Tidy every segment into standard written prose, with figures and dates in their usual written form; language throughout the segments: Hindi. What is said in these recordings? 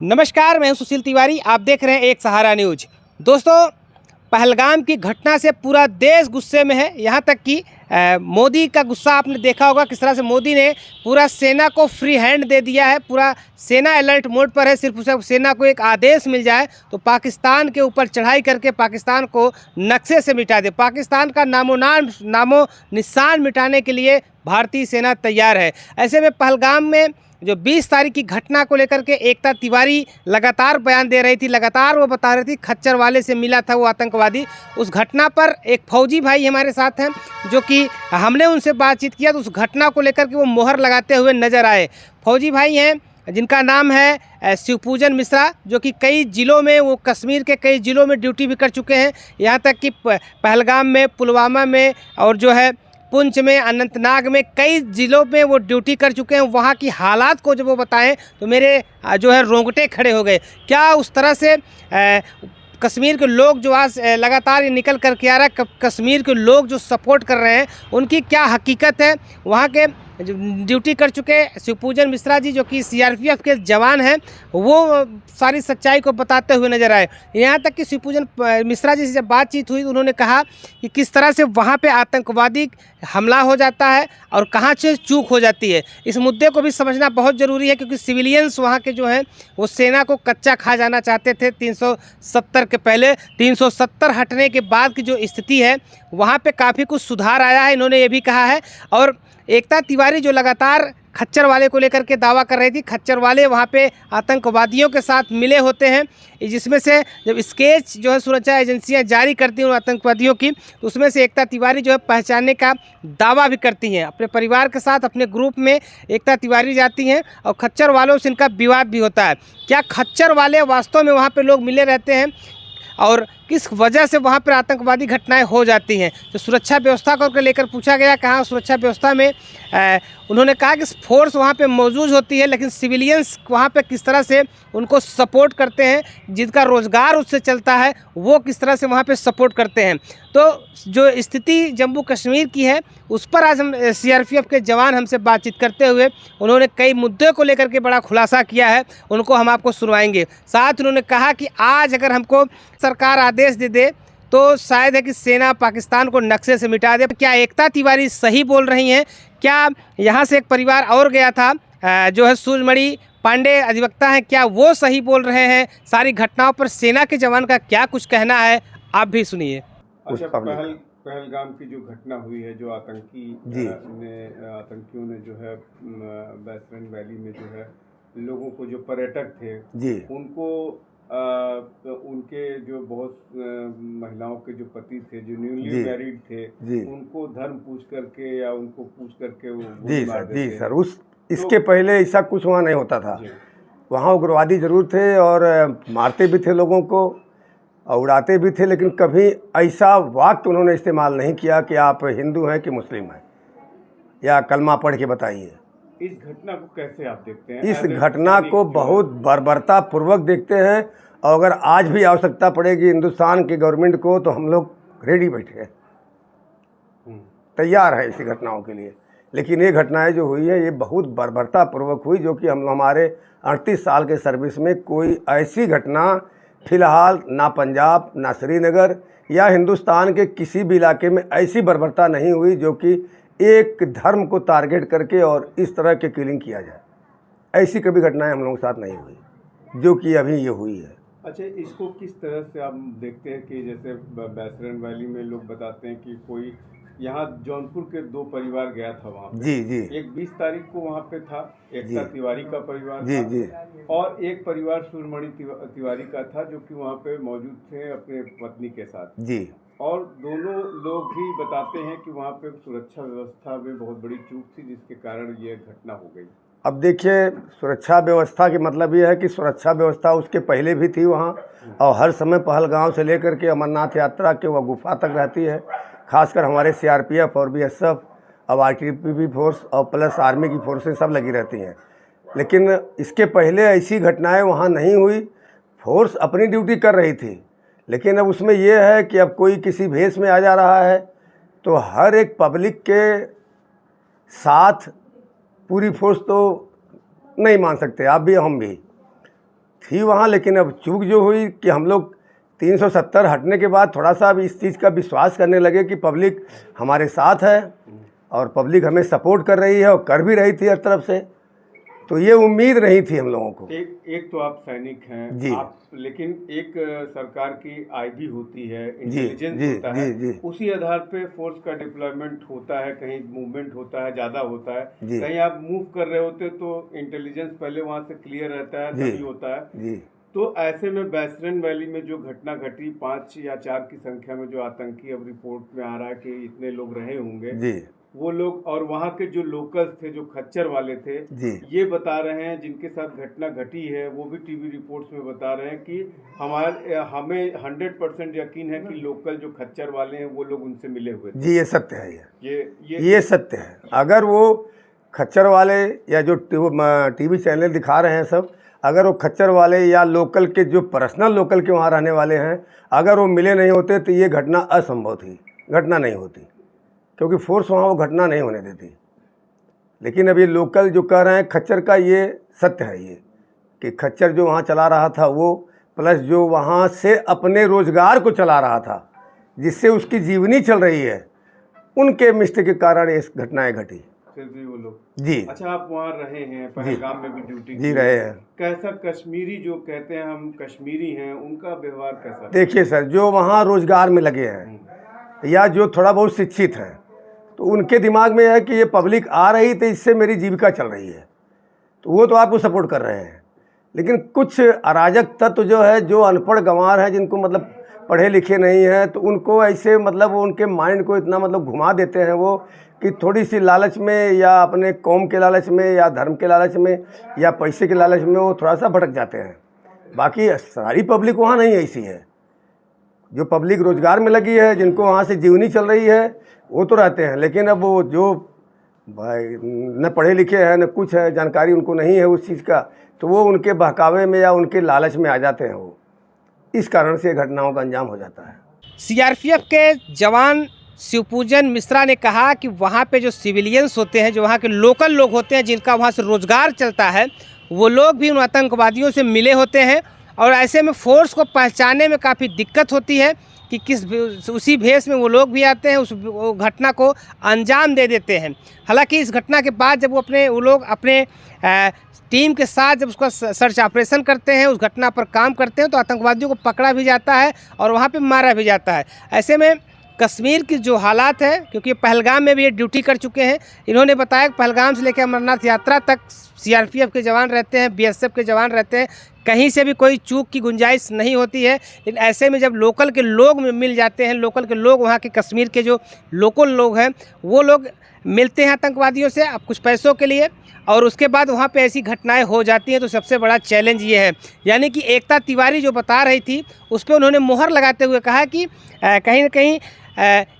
नमस्कार, मैं हूं सुशील तिवारी। आप देख रहे हैं एक सहारा न्यूज। दोस्तों, पहलगाम की घटना से पूरा देश गुस्से में है। यहाँ तक कि मोदी का गुस्सा आपने देखा होगा, किस तरह से मोदी ने पूरा सेना को फ्री हैंड दे दिया है। पूरा सेना अलर्ट मोड पर है। सिर्फ उसे सेना को एक आदेश मिल जाए तो पाकिस्तान के ऊपर चढ़ाई करके पाकिस्तान को नक्शे से मिटा दे। पाकिस्तान का नामो निशान मिटाने के लिए भारतीय सेना तैयार है। ऐसे में पहलगाम में जो 20 तारीख की घटना को लेकर के एकता तिवारी लगातार बयान दे रही थी। लगातार वो बता रही थी खच्चर वाले से मिला था वो आतंकवादी। उस घटना पर एक फौजी भाई हमारे साथ हैं, जो कि हमने उनसे बातचीत किया तो उस घटना को लेकर के वो मोहर लगाते हुए नजर आए। फौजी भाई हैं जिनका नाम है शिवपूजन मिश्रा, जो कि कई ज़िलों में, वो कश्मीर के कई ज़िलों में ड्यूटी भी कर चुके हैं। यहाँ तक कि पहलगाम में, पुलवामा में और जो है पुंछ में, अनंतनाग में, कई ज़िलों में वो ड्यूटी कर चुके हैं। वहाँ की हालात को जब वो बताएं तो मेरे जो है रोंगटे खड़े हो गए। क्या उस तरह से कश्मीर के लोग जो आज लगातार ये निकल कर के आ रहा है, कश्मीर के लोग जो सपोर्ट कर रहे हैं, उनकी क्या हकीकत है। वहाँ के जो ड्यूटी कर चुके शिवपूजन मिश्रा जी, जो कि सीआरपीएफ के जवान हैं, वो सारी सच्चाई को बताते हुए नजर आए। यहाँ तक कि शिवपूजन मिश्रा जी से जब बातचीत हुई तो उन्होंने कहा कि किस तरह से वहाँ पे आतंकवादी हमला हो जाता है और कहाँ से चूक हो जाती है। इस मुद्दे को भी समझना बहुत ज़रूरी है, क्योंकि सिविलियंस वहाँ के जो हैं वो सेना को कच्चा खा जाना चाहते थे 370 के पहले। 370 हटने के बाद की जो स्थिति है, वहाँ पे काफ़ी कुछ सुधार आया है, इन्होंने ये भी कहा है। और एकता तिवारी जो लगातार खच्चर वाले को लेकर के दावा कर रही थी, खच्चर वाले वहाँ पे आतंकवादियों के साथ मिले होते हैं, जिसमें से जब स्केच जो है सुरक्षा एजेंसियां जारी करती हैं उन आतंकवादियों की, तो उसमें से एकता तिवारी जो है पहचानने का दावा भी करती हैं। अपने परिवार के साथ अपने ग्रुप में एकता तिवारी जाती हैं और खच्चर वालों से इनका विवाद भी होता है। क्या खच्चर वाले वास्तव में वहाँ पर लोग मिले रहते हैं और किस वजह से वहाँ पर आतंकवादी घटनाएं हो जाती हैं? तो सुरक्षा व्यवस्था को लेकर पूछा गया, कहाँ सुरक्षा व्यवस्था में उन्होंने कहा कि फोर्स वहाँ पे मौजूद होती है, लेकिन सिविलियंस वहाँ पे किस तरह से उनको सपोर्ट करते हैं, जिनका रोज़गार उससे चलता है, वो किस तरह से वहाँ पे सपोर्ट करते हैं। तो जो स्थिति जम्मू कश्मीर की है, उस पर आज हम सीआरपीएफ के जवान हमसे बातचीत करते हुए उन्होंने कई मुद्दे को लेकर के बड़ा खुलासा किया है, उनको हम आपको सुनवाएंगे। साथ उन्होंने कहा कि आज अगर हमको सरकार आदेश दे दे तो शायद है कि सेना पाकिस्तान को नक्शे से मिटा दे। क्या एकता तिवारी सही बोल रही हैं? क्या यहाँ से एक परिवार और गया था जो है सूर्यमणि पांडे अधिवक्ता हैं, क्या वो सही बोल रहे हैं? सारी घटनाओं पर सेना के जवान का क्या कुछ कहना है, आप भी सुनिए। अच्छा, पहलगाम की जो घटना हुई है, जो आतंकियों ने जो है बैसरन वैली में जो है लोगों को, जो पर्यटक थे उनको उनके जो बहुत महिलाओं के जो पति थे, जो न्यूली मैरिड थे, उनको धर्म पूछ करके या उनको पूछ करके वो मार देते हैं। सर, इसके पहले ऐसा कुछ वहाँ नहीं होता था। वहाँ उग्रवादी जरूर थे और मारते भी थे लोगों को और उड़ाते भी थे, लेकिन कभी ऐसा वाक्य उन्होंने इस्तेमाल नहीं किया कि आप हिंदू हैं कि मुस्लिम हैं या कलमा पढ़ के बताइए। इस घटना को कैसे आप देखते हैं? इस घटना को बहुत बर्बरता पूर्वक देखते हैं, और अगर आज भी आवश्यकता पड़ेगी हिंदुस्तान की गवर्नमेंट को तो हम लोग रेडी बैठे हैं, तैयार है इसी घटनाओं के लिए। लेकिन ये घटनाएं जो हुई है ये बहुत बर्बरता पूर्वक हुई, जो कि हमारे 38 साल के सर्विस में कोई ऐसी घटना फिलहाल ना पंजाब, ना श्रीनगर या हिंदुस्तान के किसी भी इलाके में ऐसी बर्बरता नहीं हुई जो कि एक धर्म को टारगेट करके और इस तरह के किलिंग किया जाए। ऐसी कभी घटनाएं हम लोगों के साथ नहीं हुई जो कि अभी ये हुई है। अच्छा, इसको किस तरह से आप देखते हैं कि जैसे बैसरन वैली में लोग बताते हैं कि कोई यहाँ जौनपुर के 2 परिवार गया था वहाँ पे। जी। एक 20 तारीख को वहाँ पे था, एकता तिवारी का परिवार था, और एक परिवार सूर्यमणि तिवारी का था, जो कि वहाँ पे मौजूद थे अपने पत्नी के साथ। और दोनों लोग ही बताते हैं कि वहाँ पे सुरक्षा व्यवस्था में बहुत बड़ी चूक थी, जिसके कारण ये घटना हो गई। अब देखिए, सुरक्षा व्यवस्था के मतलब ये है कि सुरक्षा व्यवस्था उसके पहले भी थी वहाँ, और हर समय पहलगांव से लेकर के अमरनाथ यात्रा के वह गुफा तक रहती है। खासकर हमारे सीआरपीएफ और बीएसएफ और आईटीबीपी फोर्स और प्लस आर्मी की फोर्सें सब लगी रहती हैं। लेकिन इसके पहले ऐसी घटनाएं वहाँ नहीं हुई। फोर्स अपनी ड्यूटी कर रही थी, लेकिन अब उसमें यह है कि अब कोई किसी भेष में आ जा रहा है तो हर एक पब्लिक के साथ पूरी फोर्स तो नहीं मान सकते, आप भी हम भी। थी वहाँ, लेकिन अब चूक जो हुई कि हम लोग 370 हटने के बाद थोड़ा सा अब इस चीज़ का विश्वास करने लगे कि पब्लिक हमारे साथ है और पब्लिक हमें सपोर्ट कर रही है और कर भी रही थी हर तरफ से। तो ये उम्मीद नहीं थी हम लोगों को। एक तो आप सैनिक हैं जी, आप, लेकिन एक सरकार की आईबी होती है, जी, इंटेलिजेंस जी, होता जी, है, जी, उसी आधार पे फोर्स का डिप्लॉयमेंट होता है, कहीं मूवमेंट होता है, ज़्यादा होता है, जी, कहीं आप मूव कर रहे होते तो इंटेलिजेंस पहले वहाँ से क्लियर रहता है, जी, तभी होता है। जी, तो ऐसे में बैसरन वैली में जो घटना घटी, 5 या 4 की संख्या में जो आतंकी अब रिपोर्ट में आ रहा है कि इतने लोग रहे होंगे, जी, वो लोग और वहाँ के जो लोकल्स थे, जो खच्चर वाले थे, जी, ये बता रहे हैं, जिनके साथ घटना घटी है वो भी टीवी रिपोर्ट्स में बता रहे हैं कि हमें 100% यकीन है कि लोकल जो खच्चर वाले हैं वो लोग उनसे मिले हुए थे। जी, ये सत्य है। ये सत्य है। अगर वो खच्चर वाले या जो टीवी चैनल दिखा रहे हैं सब, अगर वो खच्चर वाले या लोकल के जो पर्सनल लोकल के वहाँ रहने वाले हैं, अगर वो मिले नहीं होते तो ये घटना असंभव थी, घटना नहीं होती, क्योंकि फोर्स वहाँ वो घटना नहीं होने देती। लेकिन अब ये लोकल जो कह रहे हैं खच्चर का, ये सत्य है ये कि खच्चर जो वहाँ चला रहा था वो, प्लस जो वहाँ से अपने रोज़गार को चला रहा था, जिससे उसकी जीवनी चल रही है, उनके मिस्टेक के कारण ये घटनाएं घटी। फिर भी वो लोग। जी। अच्छा, आप वहाँ रहे हैं, पहलगाम में भी ड्यूटी जी रहे हैं। कैसा कश्मीरी जो कहते हैं हम कश्मीरी हैं, उनका व्यवहार कैसा? देखिए सर, जो वहाँ रोज़गार में लगे हैं या जो थोड़ा बहुत शिक्षित हैं, तो उनके दिमाग में है कि ये पब्लिक आ रही तो इससे मेरी जीविका चल रही है, तो वो तो आपको सपोर्ट कर रहे हैं। लेकिन कुछ अराजक तत्व जो है, जो अनपढ़ गंवार हैं, जिनको मतलब पढ़े लिखे नहीं हैं, तो उनको ऐसे मतलब उनके माइंड को इतना मतलब घुमा देते हैं वो कि थोड़ी सी लालच में या अपने कौम के लालच में या धर्म के लालच में या पैसे के लालच में वो थोड़ा सा भटक जाते हैं। बाकी सारी पब्लिक वहाँ नहीं ऐसी है। जो पब्लिक रोज़गार में लगी है, जिनको वहाँ से जीवनी चल रही है, वो तो रहते हैं। लेकिन अब वो जो भाई न पढ़े लिखे हैं, न कुछ है, जानकारी उनको नहीं है उस चीज़ का, तो वो उनके बहकावे में या उनके लालच में आ जाते हैं। वो इस कारण से घटनाओं का अंजाम हो जाता है। सीआरपीएफ के जवान शिवपूजन मिश्रा ने कहा कि वहाँ पे जो सिविलियंस होते हैं, जो वहाँ के लोकल लोग होते हैं, जिनका वहाँ से रोज़गार चलता है, वो लोग भी उन आतंकवादियों से मिले होते हैं और ऐसे में फोर्स को पहचानने में काफ़ी दिक्कत होती है कि किस उसी भेष में वो लोग भी आते हैं, उस घटना को अंजाम दे देते हैं। हालांकि इस घटना के बाद जब वो लोग अपने टीम के साथ जब उसका सर्च ऑपरेशन करते हैं, उस घटना पर काम करते हैं, तो आतंकवादियों को पकड़ा भी जाता है और वहाँ पे मारा भी जाता है। ऐसे में कश्मीर की जो हालात है, क्योंकि पहलगाम में भी ये ड्यूटी कर चुके हैं, इन्होंने बताया कि पहलगाम से लेकर अमरनाथ यात्रा तक सीआरपीएफ के जवान रहते हैं, बीएसएफ के जवान रहते हैं, कहीं से भी कोई चूक की गुंजाइश नहीं होती है। लेकिन ऐसे में जब लोकल के लोग मिल जाते हैं, लोकल के लोग, वहाँ के कश्मीर के जो लोकल लोग हैं, वो लोग मिलते हैं आतंकवादियों से अब कुछ पैसों के लिए, और उसके बाद वहाँ पे ऐसी घटनाएं हो जाती हैं। तो सबसे बड़ा चैलेंज ये है, यानी कि एकता तिवारी जो बता रही थी, उस पर उन्होंने मोहर लगाते हुए कहा कि कहीं ना कहीं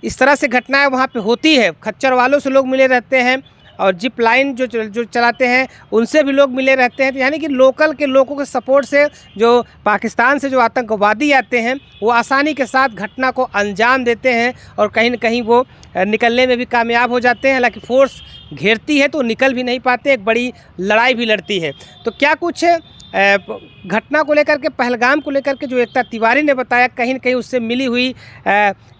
इस तरह से घटनाएं वहाँ पे होती है। खच्चर वालों से लोग मिले रहते हैं और जिप लाइन जो चलाते हैं उनसे भी लोग मिले रहते हैं। तो यानी कि लोकल के लोगों के सपोर्ट से जो पाकिस्तान से जो आतंकवादी आते हैं, वो आसानी के साथ घटना को अंजाम देते हैं और कहीं न कहीं वो निकलने में भी कामयाब हो जाते हैं। हालांकि फोर्स घेरती है तो निकल भी नहीं पाते, एक बड़ी लड़ाई भी लड़ती है। तो क्या कुछ घटना को लेकर के, पहलगाम को लेकर के जो एकता तिवारी ने बताया, कहीं न कहीं उससे मिली हुई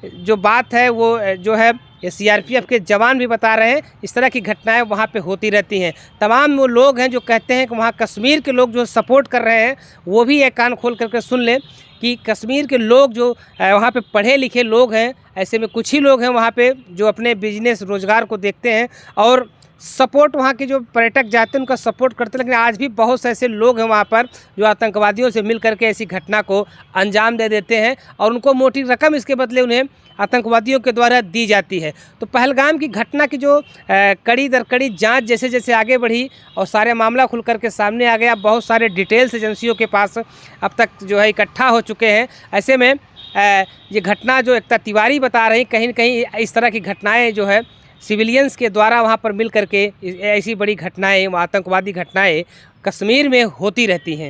जो बात है, वो जो है ये सीआरपीएफ के जवान भी बता रहे हैं। इस तरह की घटनाएं वहाँ पे होती रहती हैं। तमाम वो लोग हैं जो कहते हैं कि वहाँ कश्मीर के लोग जो सपोर्ट कर रहे हैं, वो भी एक कान खोल करके सुन लें कि कश्मीर के लोग जो वहाँ पे पढ़े लिखे लोग हैं, ऐसे में कुछ ही लोग हैं वहाँ पे जो अपने बिजनेस रोज़गार को देखते हैं और सपोर्ट वहाँ के जो पर्यटक जाते हैं उनका सपोर्ट करते हैं। लेकिन आज भी बहुत से ऐसे लोग हैं वहाँ पर जो आतंकवादियों से मिल करके ऐसी घटना को अंजाम दे देते हैं और उनको मोटी रकम इसके बदले उन्हें आतंकवादियों के द्वारा दी जाती है। तो पहलगाम की घटना की जो कड़ी दर कड़ी जांच जैसे जैसे आगे बढ़ी और सारे मामला खुल करके सामने आ गया, बहुत सारे डिटेल्स एजेंसियों के पास अब तक जो है इकट्ठा हो चुके हैं। ऐसे में ये घटना जो एकता तिवारी बता रही, कहीं न कहीं इस तरह की घटनाएँ जो है सिविलियंस के द्वारा वहाँ पर मिल करके ऐसी बड़ी घटनाएं, आतंकवादी घटनाएं कश्मीर में होती रहती हैं।